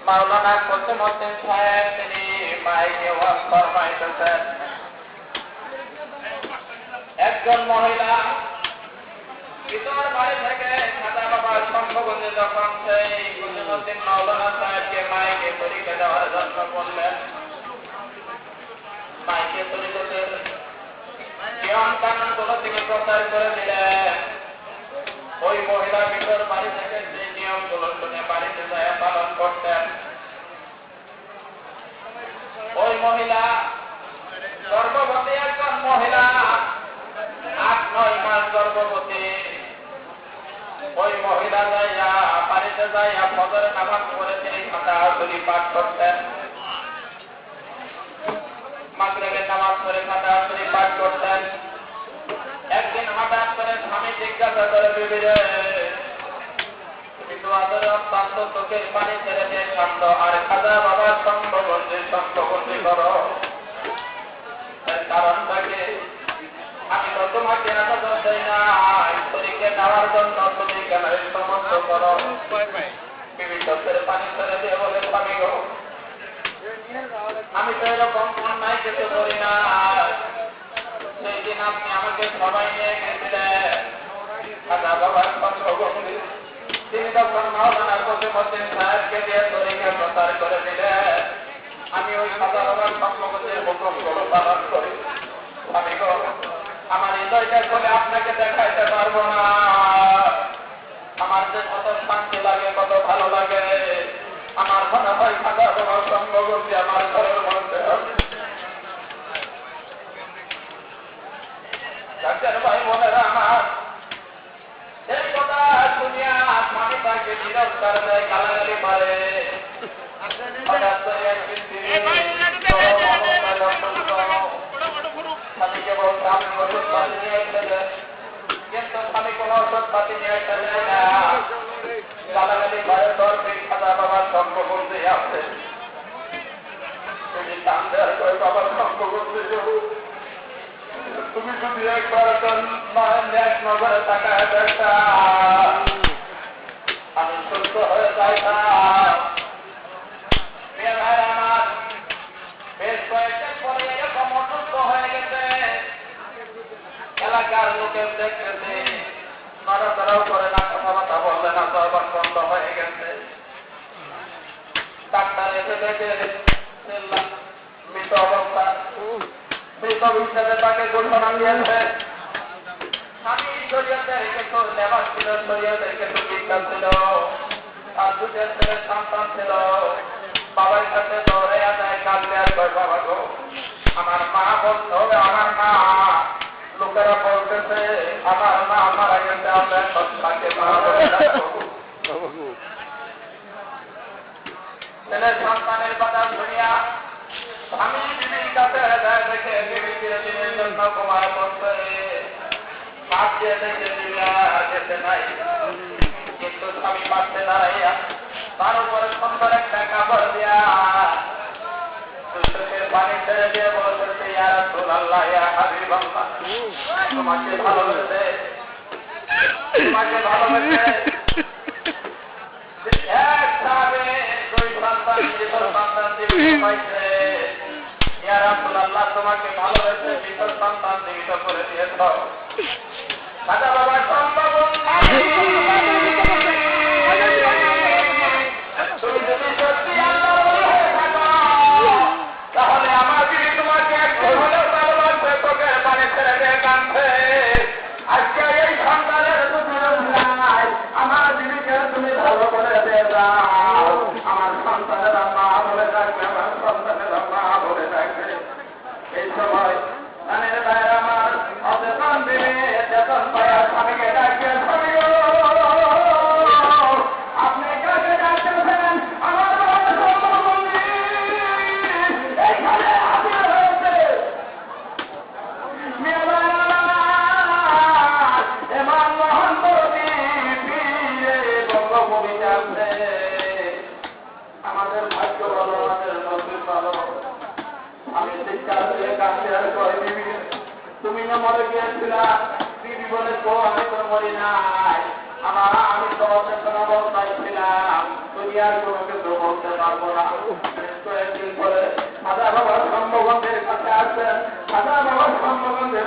মাওলানা কুতুবউদ্দিন সাহেব তিনি মাইকে ওয়াজ ফরমাইতেছেন। একজন মহিলা ভিতর বাড়ি থেকে খাজা বাবার সম্পর্কে যখন সেই কুতুবউদ্দিন মাওলানা সাহেবকে মাইকে তরিকা দেওয়ার জন্য বললেন, মাইকে তরিকাতে নিয়ম কানুন গুলো তিনি প্রচার করে দিলেন। ওই মহিলা ভিতর বাড়ি থেকে যে নিয়মগুলো শুনে বাড়িতে যায় পালন করতেন। ওই মহিলা গর্ভবতী একজন মহিলা, 8-9 মাস গর্ভবতী। ওই মহিলা যাইয়া বাড়িতে যাইয়া ফজরের নামাজ পড়ে তিনি খাতাসুরি পাঠ করতেন। মাগরিবের নামাজ পড়ে খাতাসুরি পাঠ করতেন। একদিন হঠাৎ করে স্বামী জিজ্ঞাসা করে, বিবি রে, কিন্তু আদরে অত্যন্ত চোখের পানি ছেড়ে দিয়ে শান্ত আর খাজা বাবার সম্ভবন্দি করো, এর কারণটাকে আমি তো তোমাকে এত দেই না, তরিকে নেওয়ার জন্য তুমি কেন এই সমস্ত করো? বিবি চোখের পানি ছেড়ে দিয়ে বলে, স্বামী গো, আমি তো এরকম অন্যায় কিছু করি না। সেই দিন আপনি আমাকে সবাই নিয়ে গেছিলেন খাজা বাবার সম্ভবন্দি, তিনি তখন মাওলানা কুতুবউদ্দিন সাহেবকে দিয়ে তরিকা প্রচার করে দিলেন। আমি ওই খাজা বাবার সম্ভবন্দির হুকুমগুলো পালন করি। আমি গো, আমার হৃদয়টা খুলে আপনাকে দেখাইতে পারবো না। আমার যে কত শান্তি লাগে, কত ভালো লাগে। আমার মনে হয় খাজা বাবার সম্ভবন্দি আমার ঘরের মধ্যে ভাই বোনেরা আমার, এই কথা শুনিয়া স্বামী তাকে তিরস্কার দেয়, গালাগালি মারে। স্বামীকে বলতে আপনি ওষুধ পাতি নিয়ে এসেছেন, কিন্তু স্বামী কোন ওষুধ পাতি নিয়ে এসে দেয় না। গালাগালি মারে, তোর খাজা বাবার সম্পর্কে আছে, তুমি টান দেওয়ার করে বাবার সম্পর্কে তুমি যদি একবার এক নজরে তাকায় দেখা, আমি সুস্থ হয়ে যাইতাম। আমার বেশ কয়েকদিন পরে এরকম অসুস্থ হয়ে গেছে, এলাকার লোকের দেখতেছে নড়াচড়াও করে না, কথাবার্তা বললে না, সবার বন্ধ হয়ে গেছে। ডাক্তার এসে দেখে মৃত অবস্থা, মৃত হিসাবে তাকে ঘোষণা দিয়েছে। স্বামী শরীয়তের কিছু লেবাস ছিল, শরীয়তের কিছু বিজ্ঞান ছিল, আর দুটো ছেলের সন্তান ছিল। বাবার কাছে দৌড়ে যায়, কাঁদতে আর কয়, বাবা গো, আমার মা বলতে হবে, আমার মা। লোকেরা বলতেছে আমার মা মারা গেছে, আমরা তাকে মা বলে ডাকবো। ছেলের সন্তানের কথা শুনিয়া স্বামী বিবির কাছে যায়, দেখে বিবি চিরদিনের জন্য ঘুমায় পড়ছে। পাশ দিয়ে দেখে বিবি আর যেতে নাই, কিন্তু স্বামী পাশে দাঁড়াইয়া তার উপরে সুন্দর একটা কাপড় দিয়া চোখের পানি ছেড়ে দিয়ে বলতেছে, ইয়া রাসূলুল্লাহ, ইয়া হাবিবাল্লাহ, তোমাকে ভালোবেসে এক সাথে দুই সন্তান বিশাল সন্তান জীবিত পাইছে। ইয়া রাসূলুল্লাহ তোমাকে ভালোবেসে বিশাল সন্তান জীবিত করে দিয়েছ। খাজা বাবা সম্ভব তুমি যদি সত্যি আল্লাহ হয়ে থাকো তাহলে আমার বিবি তোমাকে একজন হলেও ভালোবাসবে, চোখের পানি ছেড়ে দিয়ে কাঁদছে। আজকে এই সন্তানের নাই আমার বিবিকে তুমি ভালো করে দিয়ে দাও। আমার সন্তানেরা মা বলে রাখবে, আমার সন্তানেরা মা বলে রাখবে। এই সময় জানেন ভাইয়ের আমার অচেতন দিনে চেতন পায়া স্বামীকে ডাকিয়ে স্বামী আপনি কাকে ডাকতেছেন? আমার এইখানে হাজির হয়েছে এমন মহান বরী পীরে বঙ্গভূমি আছে। আমাদের ভাগ্য ভালো, আমাদের নবীর ভালো। আমি চিৎকার দিয়ে কাছে আর কয় বিবি তুমি না মরে গিয়েছিলা? বিবি বলে তো আমি তো মরি নাই, আমি তো অচেতন অবস্থায় ছিলাম, দুনিয়ার কোনো কিছু বলতে পারবো না। কয়েকদিন পরে খাজা বাবার সম্ভবন্ধের কাছে আসবেন। খাজা বাবার সম্ভবন্ধের